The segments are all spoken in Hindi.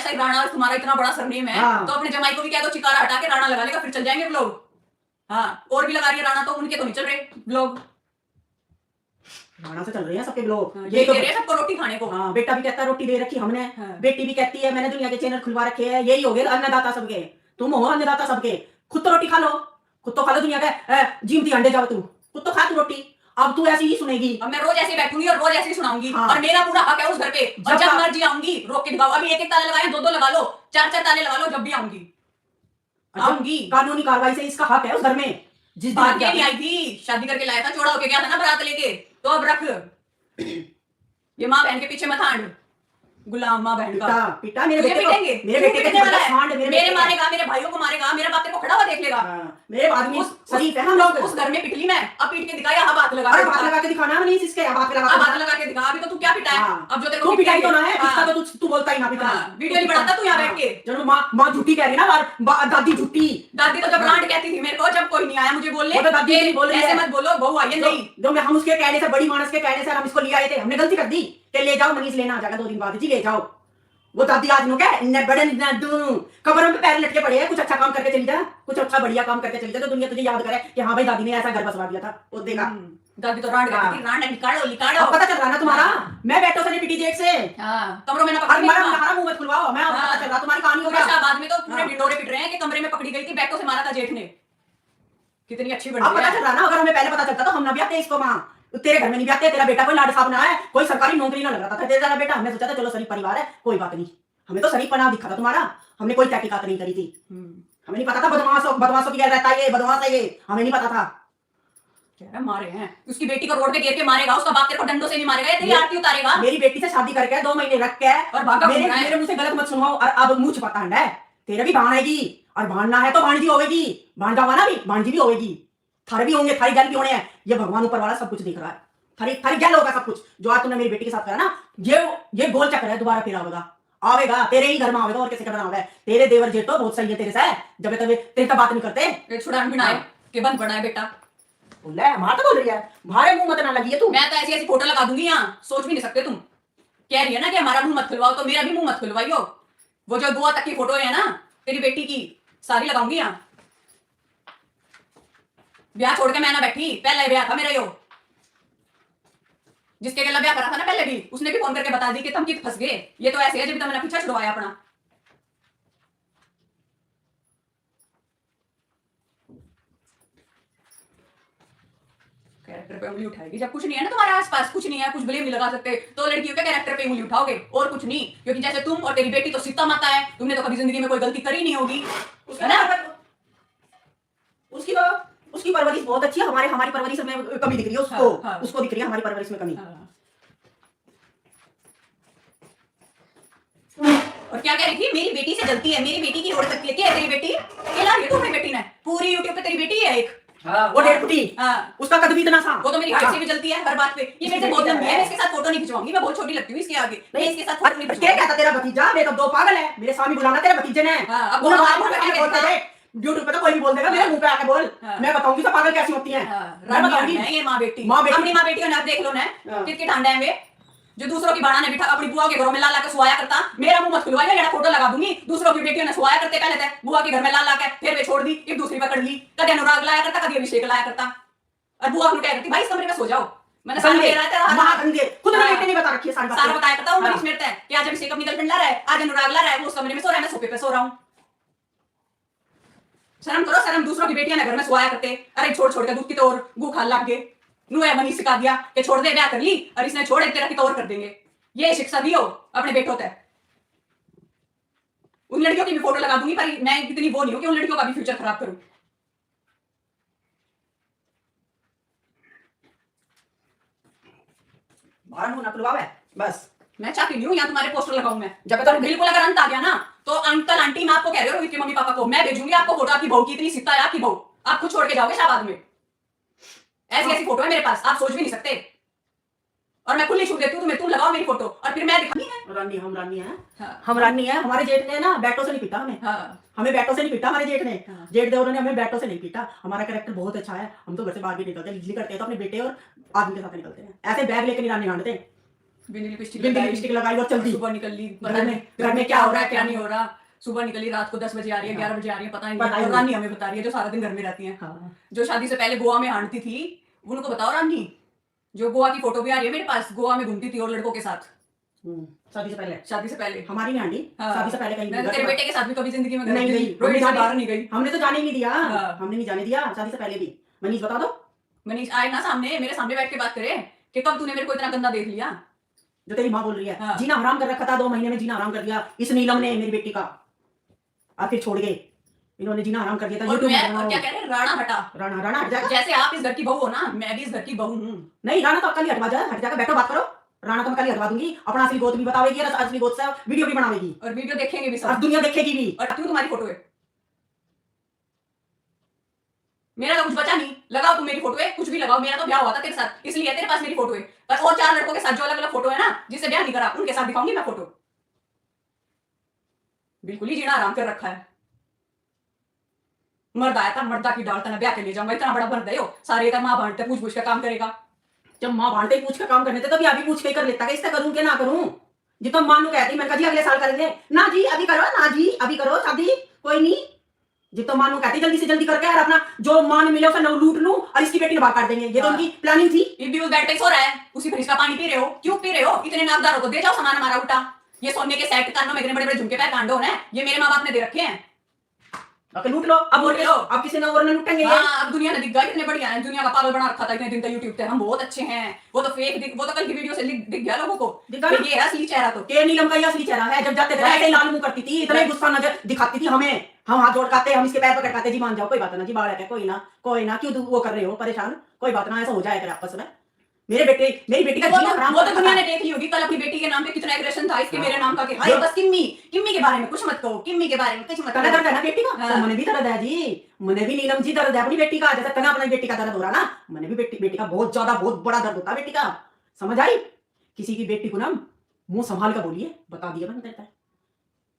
ऐसा ही राणा, तुम्हारा इतना बड़ा सरनेम है तो अपने जमाई को भी कह दो चिकारा हटा के राणा लगा लेगा, फिर चल जाएंगे ब्लॉग। हाँ, और भी लगा रही है राणा, तो उनके तो नहीं चल रहे ब्लॉग। राणा से चल रहे हैं सबके ब्लॉग। ये दे रहे हैं सबको रोटी खाने को। हाँ, बेटा भी कहता है रोटी दे रखी हमने, बेटी भी कहती है मैंने दुनिया के चैनल खुलवा रखे हैं। यही हो गए अन्नदाता सबके, तुम हो अन्नदाता सबके। खुद तो रोटी खा लो, खुद तो खा लो दुनिया के जीमती अंडे जाओ, तू खुद तो खा तू रोटी। अब तू ऐसी ही सुनेगी, अब मैं रोज ऐसे बैठूंगी और रोज ऐसे ही सुनाऊंगी। और मेरा पूरा हक है उस घर पे, जब मर्जी आऊंगी रोक के दिखाओ। अभी एक ताले लगाए, दो लगा लो, चार ताले लगा लो, जब भी आऊंगी। कानूनी कार्रवाई से इसका हक है उस घर में। जिस बात के लिए आई थी, शादी करके लाया था, चौड़ा होके गया था ना बारात लेके, तो अब रख। ये माँ बहन के पीछे मत हांड, गुलाम माँ बहन का। पिटा मेरे बेटे पिटेंगे, मेरे बेटे के मेरे मारेगा, मेरे भाइयों को मारेगा, मेरा बाप तेरे को खड़ा हुआ देख लेगा। मेरे आदमी शरीफ है हम लोग। उस घर में पिट ली मैं, अब पीट के दिखाया, हाँ बात लगा के दिखाना नहीं, इसके बात लगा के दिखा। अभी तो तू क्या पिटा है, अब जो तेरे को पिटाई तो ना है, इसका तो तू बोलता ही ना पिटा। वीडियो नहीं बनाता तू यहाँ बैठ के। चलो माँ झूठी कह रही ना, दादी झूठी। दादी तो जब रांड कहती थी मेरे को, जब कोई नहीं आया मुझे बोलने, दादी नहीं बोल रही है, ऐसे मत बोलो, बहू आई नहीं। जो हम उसके कहने से, बड़ी मानस के कहने से हम इसको ले आए थे, हमने गलती कर दी कि ले जाओ मनीष लेना आ जाएगा 2 दिन बाद, जी ले जाओ। वो दादी आज नो क्या बड़े कब्रों पे पैर लटके पड़े हैं, कुछ अच्छा काम करके चली जा, कुछ अच्छा बढ़िया काम करके चली जा, तो दुनिया तुझे याद करे कि हाँ भाई दादी ने ऐसा घर बसवा दिया था। वो देखा दादी तो रांड करती थी, रांड निकालो। पता चल रहा ना तुम्हारा, मैं बैठो से नहीं पिटी जेठ से। कमरों में ना पकड़ी, हमारा मुंह मत खुलवाओ, मैं पता चल रहा तुम्हारी कहानी हो गया। बाद में तो पूरे ढिंडोरे पिट रहे हैं कि कमरे में पकड़ी गई थी, बैठो से मारा था जेठ ने। कितनी अच्छी बन पता चल रहा ना, अगर हमें पहले पता चलता तो हम ना भी आते इसको। माँ तेरे घर में नहीं भी आते, तेरा बेटा कोई लाड साहब ना है, कोई सरकारी नौकरी ना लग रहा था तेरा बेटा। हमने सोचा था चलो शरीफ परिवार है, कोई बात नहीं, हमें तो शरीफ पना दिखा था तुम्हारा, हमने कोई तहकीकात नहीं करी थी। हमें नहीं पता था बदमाशों की रहता है, ये बदमाश है, ये हमें नहीं पता था। मारे हैं उसकी बेटी को रोड पे गिर के मारेगा, उसका बाप तेरे को डंडों से नहीं मारेगा, तेरी आरती उतारेगा। मेरी बेटी से शादी करके 2 महीने रख के और भागा, मेरे मुंह से गलत मत सुनवाओ। और अब मुंह छुपाता है, तेरे भी भाण आएगी, और भाणना है तो भाणजी होगी, भाणजा हुआ ना भी भाणजी भी होगी, थारे भी होंगे, थारी गल भी होने हैं। ये भगवान ऊपर वाला सब कुछ देख रहा है, थारी गल होगा सब कुछ। जो आज तुमने मेरी बेटी के साथ करा ना, ये गोल चक्कर है, दोबारा फिर आवेगा तेरे ही घर में आवेगा, और किसी का बनाओगे। तेरे देवर जेठ तो बहुत सही है तेरे से, जब तक तेरे का बात नहीं करते। छुड़ान बनाए के बंद बनाए बेटा, बोल मार तो बोल रही है, भारे मुंह मत ना लगी है तू। मैं तो ऐसी फोटो लगा दूंगी यहाँ, सोच भी नहीं सकते तुम। कह रही है ना कि हमारा मुंह मत खुलवाओ, तो मेरा भी मुंह मत खुलवाइयो। वो जो बुआ तक की फोटो है ना तेरी बेटी की, सारी लगाऊंगी यहाँ। ब्याह छोड़ के मैं ना बैठी, पहले ब्याह था मेरा यो, जिसके गला ब्याह करा था ना पहले भी, उसने भी फोन करके बता दी कि तुम कित फंस गए। ये तो ऐसे है जब मैंने पीछा छुड़वाया अपना। कैरेक्टर पे उंगली उठाएगी जब कुछ नहीं है ना तुम्हारे आसपास, कुछ नहीं है, कुछ ब्लेम नहीं लगा सकते, तो लड़कियों के कैरेक्टर पे उंगली उठाओगे और कुछ नहीं। क्योंकि जैसे तुम और तेरी बेटी तो सीता माता है, तुमने तो कभी जिंदगी में कोई गलती करी नहीं होगी, है ना। उसकी परवरिश बहुत अच्छी है, हमारी परवरिश में कमी दिख रही है उसको। उसको दिख रही है हमारी परवरिश में कमी। और क्या कह रही थी, मेरी बेटी से जलती है, मेरी बेटी की रोड तक क्या है तेरी बेटी, केला रही है तू अपनी बेटी ने, पूरी यूट्यूब पे तेरी बेटी है एक। वो 1.5 फुटी, उसका कद भी इतना सा, वो तो मेरी हाइट से भी जलती है हर बात पे। ये मेरे से बहुत लंबी है, मैं इसके साथ फोटो नहीं खिंचवाऊंगी, मैं बहुत छोटी लगती हूँ इसके आगे, नहीं इसके साथ फोटो नहीं खिंचवाऊंगी। क्या कहता तेरा भतीजा, मेरे तो 2 पागल है, मेरे सामने बुलाना तेरे भतीजे ने। अब बोलता है यूट्यूब पे तो कोई भी बोल देगा, मेरे मुंह पे आके बोल, मैं बताऊंगी सब पागल कैसी होती हैं। मैं बताऊंगी ये माँ बेटी अपनी माँ बेटी ना देख लो ना, कितने ठांडे हैं वे, जो दूसरों की बाड़ा ने बिठा अपनी बुआ के घरों में ला ला के सुवाया करता। मेरा मुंह मत खुलवाइए, मेरा फोटो लगा दूंगी। दूसरों की बेटियों ने सुवाया करते पहले थे बुआ के घर में ला ला के, फिर वे छोड़ दी, एक दूसरी पकड़ ली, कभी अनुराग लाया करता, कभी अभिषेक लाया करता, और बुआ को क्या करती, भाई इस कमरे में सो जाओ। मैंने खुद ने बेटे नहीं बता रखी है, सारा बताया करता हूँ मनीष मेरता है कि आज अभिषेक अपनी गर्लफ्रेंड ला रहा है, आज अनुराग ला रहा है, वो उस कमरे में सो रहा है, मैं सोफे पे सो रहा हूँ। शर्म करो शर्म, दूसरों की बेटियां ने घर में सोया करते, अरे छोड़ छोड़ के दूध की तो और गू खा लाग गए, नुआ मनीष सिखा दिया कि छोड़ दे, ब्याह कर ली, और इसने छोड़े तेरा की तो और कर देंगे। ये शिक्षा दियो अपने बेटों तक। उन लड़कियों की भी फोटो लगा दूंगी, पर मैं इतनी वो नहीं हूं कि उन लड़कियों का भी फ्यूचर खराब करूं। मारा मुंह ना खुलवावे बस। मैं चाहती नहीं हूँ यहाँ तुम्हारे पोस्टर लगाऊं मैं, जब तक बिल्कुल अगर अंत आ गया ना, तो अंकल आंटी मैं आपको कह रही हूँ, रोहित के मम्मी पापा को मैं भेजूंगी आपको फोटो, आपकी बहू की इतनी सीता है, आपकी बहू आप खुद छोड़ के जाओगे शाबाद में। ऐसी ऐसी फोटो है मेरे पास, आप सोच भी नहीं सकते। और मैं खुली छूट देती हूँ तुम्हें, तुम लगाओ मेरी फोटो और फिर मैं दिखानी है। रानी हम रानी है, हम रानी है। हमारे जेठ ने ना बैटों से नहीं पीटा हमें, हमें बैटों से नहीं पीटा हमारे जेठ ने, जेठ देवर ने हमें बैटों से नहीं पीटा। हमारा कैरेक्टर बहुत अच्छा है, हम तो घर से बाहर भी निकलते हैं, निकलते हैं तो अपने बेटे और आदमी के साथ निकलते हैं, ऐसे बैग लेकर नहीं रानी हांडते। बिंदी लिपस्टिक बिंदी लिपस्टिक लगाई और चल दी। सुबह निकल ली, पता नहीं घर में क्या हो रहा है क्या नहीं हो रहा। सुबह निकली, रात को 10 बजे आ रही है, 11 बजे आ रही है, पता ही नहीं। और रानी हमें बता रही है जो सारा दिन घर में रहती है, जो शादी से पहले गोवा में हांडती थी, उनको बताओ रानी, जो गोवा की फोटो भी आ रही है मेरे पास, गोवा में घूमती थी और लड़कों के साथ। शादी से पहले, शादी से पहले हमारी नहीं आंटी, शादी से पहले कहीं मैं तेरे बेटे के साथ भी कभी जिंदगी में नहीं गई, रोहिणी से बाहर नहीं गई। हमने तो जाने ही नहीं दिया, हमने नहीं जाने दिया शादी से पहले भी। मनीष बता दो, मनीष आए ना सामने, मेरे सामने बैठ के बात करे कि कब तूने मेरे को इतना गंदा देख लिया। जो तेरी माँ बोल रही है, जीना हराम कर रखा था, 2 महीने में जीना हराम कर दिया इस नीलम ने मेरी बेटी का, और फिर छोड़ गए इन्होंने, जीना हराम कर दिया था। और मैं क्या कह रहे हैं, राणा हटा, राणा हट जाएगा। जैसे आप इस घर की बहू हो ना, मैं भी इस घर की बहू हूँ। नहीं, राणा तो कल ही हटवा जाए, हट जाकर बैठो बात करो। राणा तो मैं कल ही हटवा दूंगी, अपना असली गोद भी बतावेगी और असली गोद से वीडियो भी बनावेगी, और वीडियो देखेंगे भी सब, और दुनिया देखेगी भी। और क्यों तुम्हारी फोटो है, मेरा तो कुछ बचा नहीं, लगाओ तुम मेरी फोटो है, कुछ भी लगाओ, मेरा तो ब्याह हुआ था तेरे साथ, इसलिए तेरे पास मेरी फोटो है। पर और 4 लड़कों के साथ जो अलग अलग फोटो है ना, जिससे ब्याह नहीं करा, उनके साथ दिखाऊंगी मैं फोटो। बिल्कुल ही जीना आराम कर रखा है। मर्द आया था, मर्दा की डालता ना ब्याह के ले जाऊंगा, इतना बड़ा मर्द है, सारे का माँ बांटते पूछ पूछ का काम करेगा। जब माँ बांटते पूछ कर काम करने थे, तभी अभी पूछ के कर लेता, इससे करूं कि ना करूं। जी तो मानू कहती, मैंने कहा जी अगले साल करेंगे, ना जी अभी करो, ना जी अभी करो शादी, कोई नहीं। जी तो मानू कहती जल्दी से जल्दी करके, और अपना जो मान मिले उसे लूट लूं और इसकी बेटी बाहर काट देंगे, ये तो उनकी प्लानिंग थी। भी उस बेड पे सो रहा है, उसी फ्रिज का पानी पी रहे हो, क्यों पी रहे हो? इतने नाकदारों को दे जाओ सामान हमारा उल्टा। ये सोने के सेट कानों में इतने बड़े बड़े झुमके पैर कांडो है, ये मेरे माँ बाप ने दे रखे हैं। लूट लो, अब लूट लो, अब किसी ने और न लूटेंगे। हाँ, अब दुनिया ने दिख गया कितने बढ़िया है, दुनिया का पागल बना रखा था इतने दिन तक यूट्यूब पे, हम बहुत अच्छे हैं, वो तो फेक, वो तो कल की वीडियो से दिख गया लोगों को, ये है असली चेहरा। तो के नीलम का ये असली चेहरा है, जब जाते थे ऐसे लाल मुंह करती थी, इतना गुस्सा नजर दिखाती थी हमें, हम हाथ जोड़काते, हम इसके पैर पकड़काते, जी मान जाओ कोई बात ना जी, बाहर है कोई ना, क्यों वो कर रहे हो परेशान, कोई बात ना, ऐसा हो जाएगा आपस में। मेरे बेटे, मेरी बेटी का जीना हराम, वो तो दुनिया ने देख ली होगी, कल अपनी बेटी के नाम पे कितना एग्रेशन था, इसके मेरे नाम का कि हाय बस किम्मी के बारे में कुछ मत कहो, किम्मी के बारे में कुछ मत कहो। दर्द है ना बेटी का, तो मने भी दर्द है जी, मने भी नीलम जी दर्द है अपनी बेटी का, जैसे तना अपनी बेटी का दर्द हो रहा ना, मने भी बेटी का बहुत ज्यादा बहुत बड़ा दर्द होता है बेटी का, समझ आई? किसी की बेटी को ना मुंह संभाल कर बोलिए, बता दिया मैंने,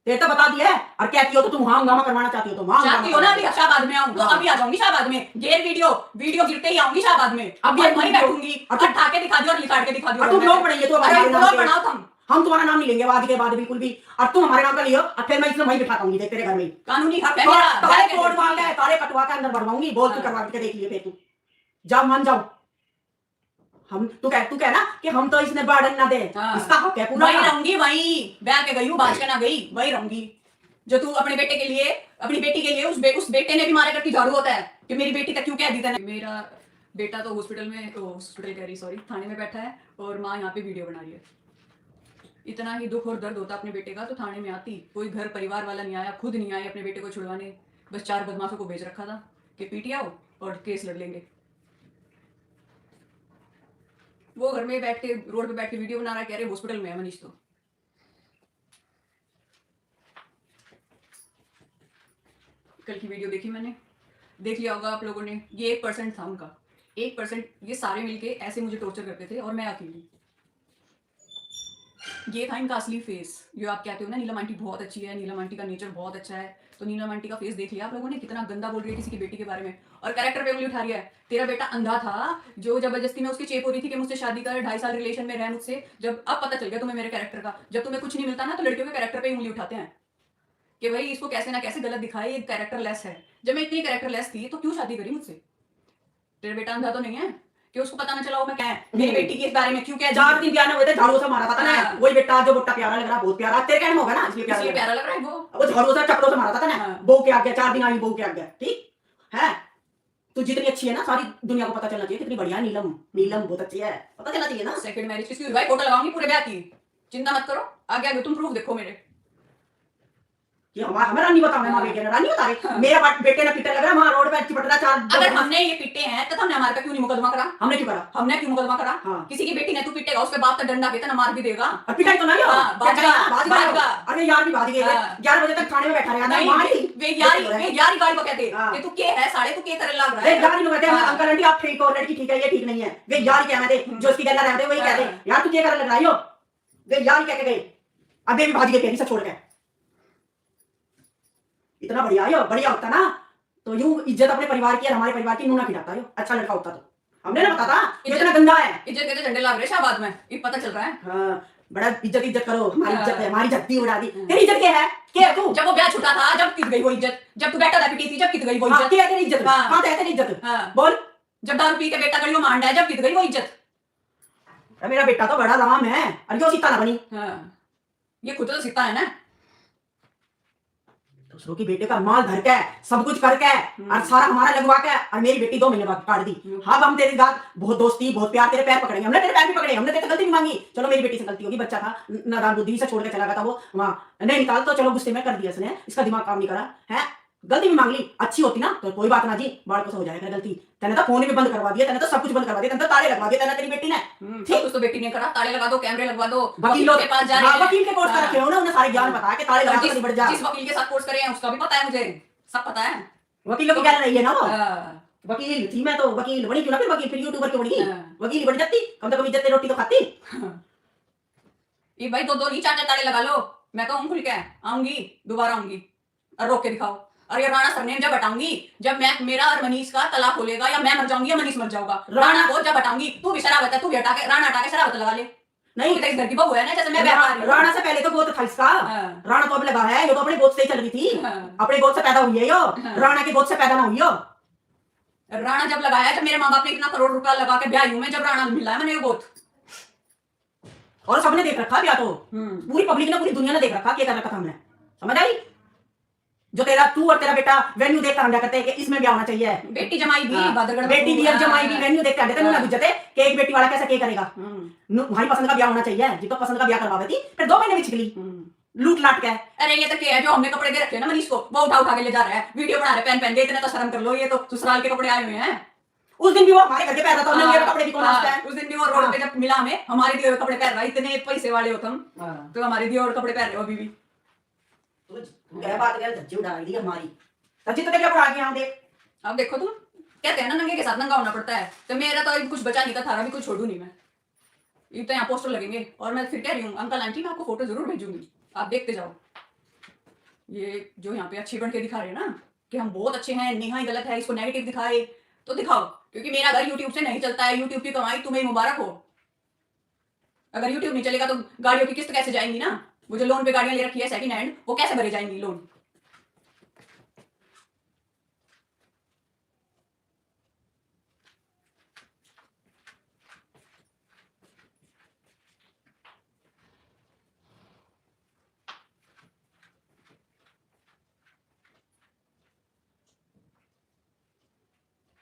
तेरे तो बता दिया है, और क्या किया तो तुम वहां हंगामा करवाना चाहती हो, तो वहां चाहती हो ना, अभी शाहबाद में आऊं तो अभी आ जाऊंगी शाहबाद में, गेर वीडियो गिरते ही आऊंगी शाहबाद में, अब वहीं बैठूंगी और ठा के दिखा दियो और लिखा के दिखा दियो। तुम लोग पढ़ेंगे तो बनाओ तुम, हम तुम्हारा नाम नहीं लेंगे आज के बाद बिल्कुल भी, और तुम हमारे नाम का लियो, और फिर मैं इसमें वहीं बिठाता हूँ तेरे घर में, कानूनी हक है मेरा, तारे कटवा के अंदर बढ़वाऊंगी, बोल तू करवा के देख लिए, फिर तू जाओ मान जाओ, हम तू कह ना कि हम तो इसने बर्डन ना दे, इसका हक है पूरा। वही रहूंगी, वही ब्याह के गई हूँ, बाज के ना गई, वही रहूंगी। जो तू अपने बेटे के लिए, अपनी बेटी के लिए, उस बेटे ने भी मारे करती झाड़ू होता है कि मेरी बेटी तक क्यों कह दी था। मेरा बेटा तो हॉस्पिटल कह रही सॉरी, थाने में बैठा है और माँ यहाँ पे वीडियो बना रही है। इतना ही दुख और दर्द होता अपने बेटे का तो थाने में आती, कोई घर परिवार वाला नहीं आया, खुद नहीं आए अपने बेटे को छुड़वाने, बस 4 बदमाशों को भेज रखा था कि पीटी आओ और केस लड़ लेंगे। वो घर में बैठ के, रोड पे बैठ के वीडियो बना रहा है, कह रहे हॉस्पिटल में है मनीष। तो कल की वीडियो देखी मैंने, देख लिया होगा आप लोगों ने, ये 1% था उनका, 1%, ये सारे मिलके ऐसे मुझे टॉर्चर करते थे और मैं अकेली। ये था इनका असली फेस, जो आप कहते हो ना नीलम आंटी बहुत अच्छी है, नीलम आंटी का नेचर बहुत अच्छा है, तो नीलम आंटी का फेस देख लिया आप लोगों ने, कितना गंदा बोल रही है किसी की बेटी के बारे में, और कैरेक्टर पे उंगली उठा रही है। तेरा बेटा अंधा था, जो जबरदस्ती में उसकी चेप हो रही थी कि मुझसे शादी कर, 2.5 साल रिलेशन में रह मुझसे, जब अब पता चल गया तुम्हें मेरे कैरेक्टर का, जब तुम्हें कुछ नहीं मिलता ना तो लड़कियों के कैरेक्टर पे उंगली उठाते हैं कि भाई इसको कैसे ना कैसे गलत दिखाए, ये कैरेक्टर लेस है। जब मैं इतनी कैरेक्टर लेस थी तो क्यों शादी करी मुझसे? तेरा बेटा अंधा तो नहीं है कि उसको पता ना चला हो मैं क्या है, मेरी बेटी के इस बारे में क्यों क्या 4 दिन ब्याह हुए थे, झाड़ू से मारा था ना, वही बेटा जो बेटा प्यारा लग रहा, बहुत प्यारा तेरे कहने में होगा ना, इसलिए प्यारा लग रहा है वो झाड़ू से चप्पलों से मारा था ना, बहू के आगे 4 दिन आई, बहू के आगे, ठीक है? तू जितनी अच्छी है ना, सारी दुनिया को पता चलना चाहिए कितनी बढ़िया नीलम बहुत अच्छी है, पता चलना चाहिए ना। सेकंड मैरिज किसकी हुई भाई, फोटो लगाऊंगी पूरे ब्याह की, चिंता मत करो, आगे आगे तुम प्रूफ देखो मेरे। ये हमें रानी बताओ, माँ बेटे ने रानी बता रहे, मेरा बेटे ने पीटर लग रहा वहां रोड पे चिपट रहा 4। अगर हमने ये पीटे हैं तो हमने हमारे पे क्यों नहीं मुकदमा करा? हमने क्यों करा? हमने क्यों मुकदमा करा? किसी की बेटी ने तू पीटेगा, उसके बाप तक डंडा देता ना, मार भी देगा, और पिटाई तो नहीं हो, अरे यार भी भाग गए, 11 बजे तक थाने में बैठा रहा, वे यारी गाड़ी को कहते कि तू के है, साढ़े तू के तरह लग रहा है, यार नहीं कहते अंकल आंटी आप ठीक हो, लड़की ठीक है, ये ठीक नहीं है, वे यार क्या कहते, जो उसकी गल्ला रहते वही कहते यार तू क्या कर लग रहा हो, वे यार क्या कह गए, अबे भी भाग गए पेरी से छोड़ के। इतना बढ़िया होता ना तो यूं इज्जत अपने परिवार की और हमारे परिवार की नूना खिलाता है, अच्छा लड़का होता तो हमने ना पता था ये इतना गंदा है। इज्जत के तो झंडे लाग रहे शाहबाद में, ये पता चल रहा है। हाँ, बड़ा इज्जत करो, हमारी इज्जत है, हाँ। हमारी इज्जत उड़ा दी। तेरी इज्जत क्या है? क्या है तू? जब वो ब्याह छूटा था जब कित गई वो इज्जत, जब तू बैठा था पिटी थी जब कित गई वो हाँ, इज्जत। क्या है तेरी इज्जत? हाँ। कहाँ है तेरी इज्जत? हाँ। बोल। जब दारू पी के बेटा गलियों में हांडा है जब कित गई वो इज्जत। अरे मेरा बेटा तो बड़ा राम है, अरे क्यों सीता ना बनी? हाँ, ये खुद तो सीता है ना। दूसरों की बेटे का माल धर के सब कुछ करके और सारा हमारा लगवा के और मेरी बेटी 2 महीने बाद काट दी। हाँ, अब हम तेरे साथ बहुत दोस्ती बहुत प्यार, तेरे पैर पकड़ेंगे, हमने तेरे पैर भी पकड़े, हमने तेरे से गलती भी मांगी। चलो मेरी बेटी से गलती होगी, बच्चा था नादान बुद्धि से छोड़ के चला गया था वो वहाँ नहीं निकाल, तो चलो गुस्से में कर दिया इसने, इसका दिमाग काम नहीं करा है, गलती भी मांग ली। अच्छी होती ना तो कोई बात ना जी, बाढ़ को हो जाएगा गलती। तेने तो फोन भी बंद करवा दिया, तेने तो सब कुछ बंद करवा दिया, तेने तो ताले लगवा दिया, तेने तेरी बेटी ने। सब कुछ तो बेटी ने करा, ताले लगा दो, कैमरे लगवा दो, वकीलों के पास जा रहे हाँ, हैं। वकील के कोर्स कर रखे हो ना, उन्हें सारे ज्ञान पता है कि ताले लगा के नहीं बढ़ जा। जिस वकील के साथ कोर्स करे हैं उसका भी पता है मुझे, सब पता है। वकीलों की क्या रही है ना वो। हाँ। वकील थी मैं तो, वकील बनी क्यों ना, फिर वकील फिर यूट्यूबर क्यों बनी? हाँ। वकील ही बन जाती, कम से कम इज्जत रोटी तो खाती। ये भाई 2-2 नहीं 4-4 ताले लगा लो, मैं कहूँ खुल के आऊंगी, दोबारा आऊंगी और रोक के दिखाओ। और ये राणा सरनेम जब हटाऊंगी, जब मैं मेरा और मनीष का तलाक होलेगा, या मैं मर जाऊंगी या मनीष मर जाऊंगा, राणा को जब हटाऊंगी, तू भी शराबत है, तू भी हटा के राणा हटा के शराबत लगा ले। नहीं तो इस घर की बहू है ना, जैसे मैं व्यापार रही हूँ। राणा से पहले तो गोद था इसका। हाँ। राणा तो अब लगा है, ये तो अपने गोद से ही चल रही थी। हाँ। अपने गोद से पैदा हुई है यो। हाँ। राणा के गोद से पैदा ना हुई हो। राणा जब लगाया, जब मेरे माँ बाप ने इतना करोड़ रुपया लगा के ब्याह हूं मैं, जब राणा मिला है मैंने गोद। और सबने देख रखा ब्याह तो, पूरी पब्लिक ने, पूरी दुनिया ने देख रखा क्या कर रखा था हमने, समझ आई? जो तेरा तू और तेरा बेटा वेन्यू देखकर अंडा करते हैं कि इसमें भी आना चाहिए। बेटी जमाई भी बादरगढ़ बेटी भी और जमाई भी वेन्यू देखते अंडे ना बुझते कि एक बेटी वाला कैसे क्या करेगा। भाई पसंद का ब्याह होना चाहिए, जी तो पसंद का ब्याह करवा देती, फिर 2 महीने में छिकली लूट लाट के। अरे ये तो क्या है, जो हमने कपड़े दे रखे हैं ना मनीष को, वो उठा उठा के ले जा रहा है, वीडियो बना रहे पहन पहन के, इतना तो शर्म कर लो, ये तो ससुराल के कपड़े आए हुए हैं। उस दिन भी वो हमारे घर के पैर रहा था, नंगे कपड़े भी कौन नाचता है? उस दिन भी वो रोड पे जब मिला हमें, हमारे दिए हुए कपड़े पहन रहा है, इतने पैसे वाले हो तुम, तो हमारे दिए हुए कपड़े पहन रहे हो अभी भी। क्या बात कर, धज्जी उड़ा दी हमारी धज्जी तो क्या उड़ा गया हम देख। अब देखो तुम कहते हैं ना नंगे के साथ नंगा होना पड़ता है, तो मेरा तो अभी कुछ बचा नहीं था, थारा भी कुछ छोड़ू नहीं मैं। ये तो यहाँ पोस्टर लगेंगे और मैं फिर कह रही हूँ अंकल आंटी मैं आपको फोटो जरूर भेजूंगी, आप देखते जाओ। ये जो यहाँ पे अच्छी बन के दिखा रहे हैं ना कि हम बहुत अच्छे हैं, नेहा ही गलत है, इसको नेगेटिव दिखाए तो दिखाओ, क्योंकि मेरा घर यूट्यूब से नहीं चलता है, यूट्यूब की कमाई तुम्हें मुबारक हो। अगर यूट्यूब नहीं चलेगा तो गाड़ियों की किस्त कैसे जाएंगी ना, वो जो लोन पे गाड़ियां ले रखी है सेकंड हैंड, वो कैसे भरे जाएंगी लोन।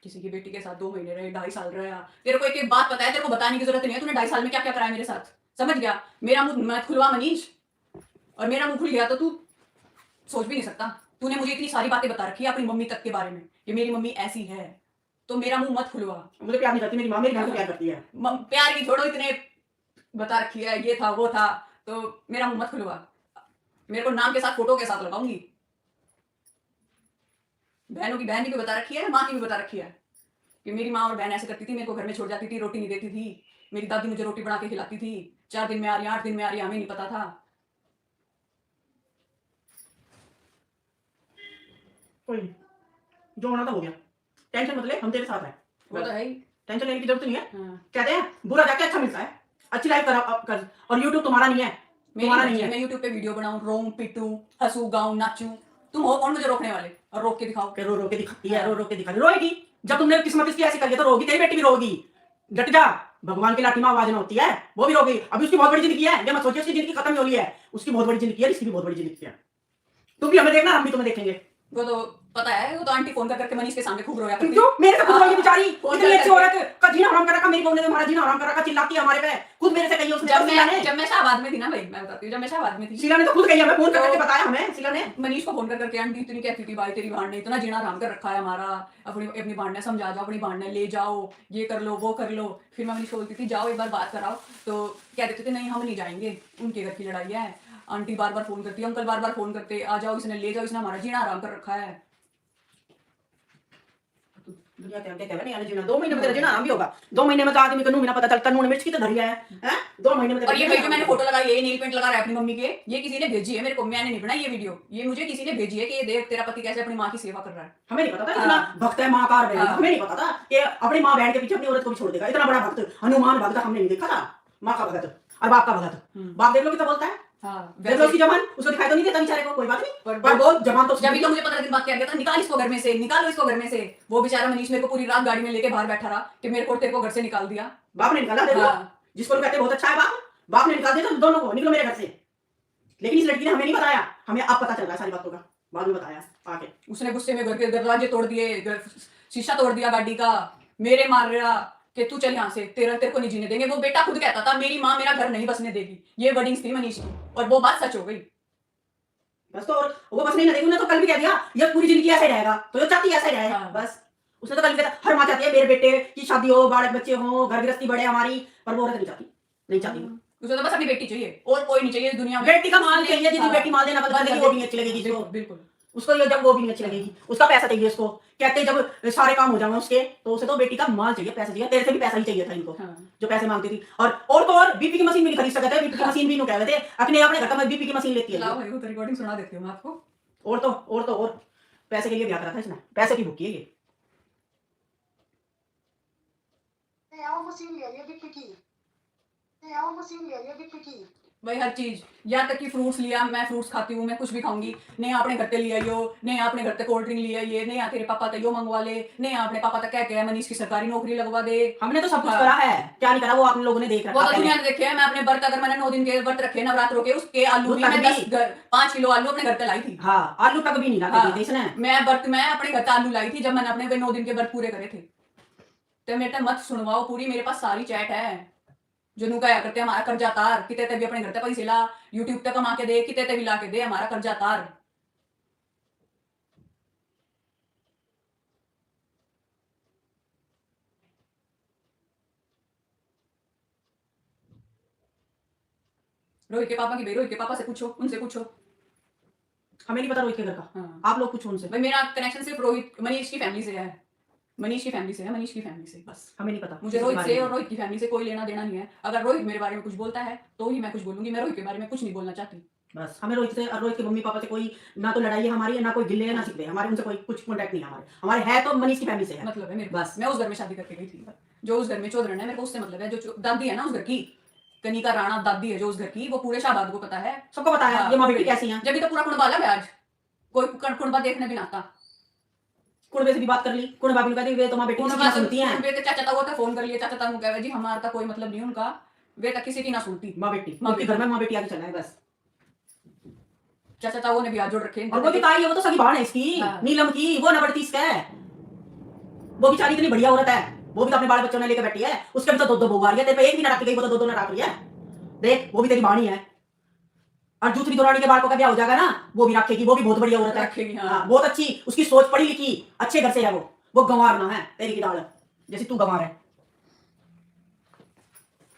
किसी की बेटी के साथ 2 महीने रहे, 2.5 साल रहा, तेरे को एक एक बात पता है, तेरे को बताने की जरूरत नहीं है, तूने 2.5 साल में क्या क्या कराया मेरे साथ, समझ गया? मेरा मुंह मत खुलवा मनीष, और मेरा मुंह खुल गया तो तू सोच भी नहीं सकता। तूने मुझे इतनी सारी बातें बता रखी है अपनी मम्मी तक के बारे में कि मेरी मम्मी ऐसी है, तो मेरा मुंह मत खुलवा। मुझे प्यार नहीं करती मेरी माँ, मेरी बहन को प्यार करती है। प्यार की छोड़ो, इतने बता रखी है, ये था वो था, तो मेरा मुंह मत खुलवा। मेरे को नाम के साथ फोटो के साथ लगाऊंगी। बहनों की बहन की भी बता रखी है, माँ की भी बता रखी है कि मेरी माँ और बहन ऐसे करती थी, मेरे को घर में छोड़ जाती थी, रोटी नहीं देती थी, मेरी दादी मुझे रोटी बना के खिलाती थी, 4 दिन में आ रही 8 दिन में आ रही, हमें नहीं पता था। कोई नहीं, जो होना था हो गया, टेंशन मत ले, हम तेरे साथ हैं। वो तो है ही, टेंशन लेने की जरूरत नहीं है। कहते हैं बुरा जाके अच्छा मिलता है, अच्छी लाइफ कर, और यूट्यूब तुम्हारा नहीं है, तुम्हारा नहीं है। मैं यूट्यूब पे वीडियो बनाऊं, रोऊं पिटूं, हंसू गाऊं नाचूं, तुम हो कौन मुझे रोकने वाले? और रोक के दिखाओ। रो रो के दिखाती है, रो रो के दिखा रोएगी, जब तुमने किस्मत इसकी ऐसी करी है तो रोगी, तेरी बेटी भी रोगी। डट जा, भगवान की लाठी में आवाज ना होती है, वो भी रोगी। अभी उसकी बहुत बड़ी जिंदगी है, ये मत सोचिए उसकी जिंदगी खत्म ही हो रही है, उसकी बहुत बड़ी जिंदगी है, इसकी भी बहुत बड़ी जिंदगी है। तुम भी हमें देखना, हम भी तुम्हें देखेंगे। वो तो पता है, वो तो आंटी फोन कर करके मनीष के सामने खूब रोया करती। क्यों? मेरे से खुद रोई बेचारी, इतनी अच्छी औरत का जीना हराम कर रखा, मेरी बहू ने हमारा जीना हराम कर रखा, चिल्लाती है हमारे पे, खुद मेरे से कही उसने। जब मैं शाहबाद में थी ना भाई, मैं बताती हूँ, जब मैं शाहबाद में थी, शीला ने तो खुद कही, हमें फोन करके बताया, हमें शीला ने मनीष को फोन कर करके आंटी इतनी कहती थी, भाई तेरी बहन ने इतना जीना हराम कर रखा है हमारा, अपनी अपनी बहन ने समझा जाओ, अपनी बहन ने ले जाओ, ये कर लो वो कर लो। फिर मैं मनीष को बोलती थी जाओ एक बार बात कराओ, तो कह देते थे नहीं हम नहीं जाएंगे, उनके घर की लड़ाई है। आंटी बार बार फोन करती, अंकल बार बार फोन करते, आ जाओ इसने ले जाओ, इसने हमारा जीना हराम कर रखा है। दुनिया के अंते कहवे नहीं आने जीना 2 महीने में तेरा जीना आराम भी होगा 2 महीने में तो आदमी को नून ना पता चलता नून मिर्च की तो धरी है हैं 2 महीने में और ये वीडियो मैंने फोटो लगाई है, नील पेंट लगा रहा है अपनी मम्मी के, ये किसी ने भेजी है मेरे को, मैंने नहीं बनाई ये वीडियो, ये मुझे किसी ने भेजी है कि ये देख तेरा पति कैसे अपनी माँ की सेवा कर रहा है। हमें नहीं पता था इतना भक्त है माँ का, हमें नहीं पता था कि अपनी माँ बहन के पीछे अपनी औरत को भी छोड़ देगा, इतना बड़ा भक्त हनुमान भक्त हमने नहीं देखा था। माँ का भगत और बाप का भगत, बाप देख लो कितना बोलता है, देख लो उसकी जबान, उसको दिखाई तो नहीं देता बेचारे को, कोई बात नहीं पर वो जबान तो जब तो मुझे 15 दिन बाद क्या था, निकाल इसको घर में से, निकालो इसको घर में से। वो बेचारा मनीष मेरे को पूरी रात गाड़ी में लेके बाहर बैठा रहा कि मेरे को तेरे को घर से निकाल दिया। बाप ने निकाला, देखो जिसको कहते बहुत अच्छा है बाप ने निकाल दिया तो दोनों को निकलो मेरे घर से। लेकिन इस लड़की ने हमें नहीं बताया, हमें अब पता चल रहा है सारी बातों का, बाद में बताया आके। उसने गुस्से में घर के दरवाजे तोड़ दिए, शीशा तोड़ दिया गाड़ी का, मेरे मार रहा कि तू चल यहाँ से, तेरे को नहीं जीने देंगे। वो बेटा खुद कहता था मेरी माँ मेरा घर नहीं बसने देगी, ये वर्डिंग्स थी मनीष की, और वो बात सच हो गई। बस तो और वो बस नहीं ना देगी, उन्होंने तो कल भी कह दिया ये पूरी जिंदगी ऐसे रहेगा, तो ये चाहती है ऐसे रहे। बस उसने तो कल भी कहा हर माँ चाहती है मेरे बेटे की शादी हो, बालक बच्चे हो, घर गृहस्थी बढ़े हमारी, पर वो औरत नहीं चाहती, नहीं चाहती। उसे तो बस अपनी बेटी चाहिए और कोई नहीं चाहिए दुनिया में। बेटी का माल चाहिए, जितनी बेटी माल देना बंद कर देगी वो भी नहीं अच्छी लगेगी इसको, बिल्कुल उसको ये जब वो भी नहीं अच्छी लगेगी, उसका पैसा चाहिए उसको, कहते जब सारे काम हो जाएंगे उसके तो उसे तो बेटी का माल चाहिए, पैसा चाहिए। तेरे से भी पैसा ही चाहिए था इनको, जो पैसे मांगती थी। और तो और बीपी की मशीन भी नहीं खरीद सकते थे, बीपी की मशीन भी नहीं कह रहे थे अपने घर का, मैं बीपी की मशीन लेती है। लाओ भाई वो रिकॉर्डिंग सुना देती हूं मैं आपको। और पैसे के लिए ब्याह करा था इसने, पैसे की भूखी है ये। मशीन ले लिया बीपी की, मशीन ले लिया बीपी की भाई हर चीज, यहाँ तक कि फ्रूट्स लिया, मैं फ्रूट्स खाती हूँ, मैं कुछ भी खाऊंगी, नहीं आपने घर पे लिया यो, नहीं आपने घर पे कोल्ड ड्रिंक लिया ये, नहीं तेरे पापा तक यो मंगवा ले, नहीं आपने पापा तक क्या कह मनीष की सरकारी नौकरी लगवा दे। हमने तो सब कुछ करा है, क्या नहीं करा वो आप लोगों ने देख रखा है। वो तो दुनिया ने देखे है। मैं अपने व्रत, अगर मैंने 9 दिन के व्रत रखे नवरात्रों के, उसके आलू भी मैं 5 किलो आलू अपने घर पे लाई थी। हाँ आलू तक भी नहीं ला इसने। मैं अपने घर पे आलू लाई थी जब मैंने अपने 9 दिन के व्रत पूरे करे थे। तो मेरे मत सुनवाओ, पूरी मेरे पास सारी चैट है जो नु क्या करते हमारा कर्जा तार, किते ते भी अपने घर पे पैसे ला, यूट्यूब तक कमा के दे, किते ते भी ला के दे हमारा कर्जा तार। रोहित के पापा की, रोहित के पापा से पूछो, उनसे पूछो, हमें नहीं पता रोहित के घर का। आप लोग पूछो उनसे। भाई मेरा कनेक्शन सिर्फ रोहित मनीष की फैमिली से है, मनीष की फैमिली से है, मनीष की फैमिली से, बस। हमें नहीं पता, मुझे रोहित से और रोहित की फैमिली से कोई लेना देना नहीं है। अगर रोहित मेरे बारे में कुछ बोलता है तो ही मैं कुछ बोलूंगी, मैं रोहित के बारे में कुछ नहीं बोलना चाहती। बस हमें रोहित से और रोहित के मम्मी पापा से कोई ना तो लड़ाई है हमारी, ना कोई गिले है, ना सिकवे हमारे, उनसे कोई कुछ कॉन्टैक्ट नहीं है हमारे है तो मनीष की फैमिली से है। मतलब है मेरे, बस मैं उस घर में शादी करके गई थी, जो उस घर में चौधरी है, मेरे को उससे मतलब है। जो दादी है ना उस घर की, कनिका राणा दादी है जो उस घर की, वो पूरे शाहबाद को पता है, सबको पता है ये माँ बेटी कैसी है। जब भी तो पूरा कुंडबा अलग है, आज कोई कुंडबा देखने भी ना आता। कुंडबे से भी बात कर ली, कुंडबा भी कहती वे तो माँ बेटी की सुनती हैं। वे तो चाचा ताऊ को फोन कर लिया, चाचा ताऊ कह जी हमारा तो कोई मतलब नहीं उनका, वे तो किसी की ना सुनती। माँ बेटी घर में माँ बेटी आगे चला है बस। चाचा ताऊ ने भी हाथ जोड़ रखे। और वो भी ताई है, वो तो सगी बहन है इसकी, नीलम की, वो ना बढ़ती इसका है। वो बेचारी इतनी बढ़िया औरत है, वो भी तो अपने बाल बच्चों ने लेकर बैठी है, उसके भी तो 2 बहू आ रही है, तेरे पे एक भी ना रख गई, वो तो 2 ना रख रही है। देख वो भी तेरी बाणी है। और दूसरी दोरानी के बालकों का ब्याह हो जाएगा ना, वो भी रखेगी, वो भी बहुत बढ़िया औरत है, बहुत अच्छी, उसकी सोच पढ़ी लिखी, अच्छे घर से है वो गंवार ना है तेरी की दाल, जैसे तू गंवार है।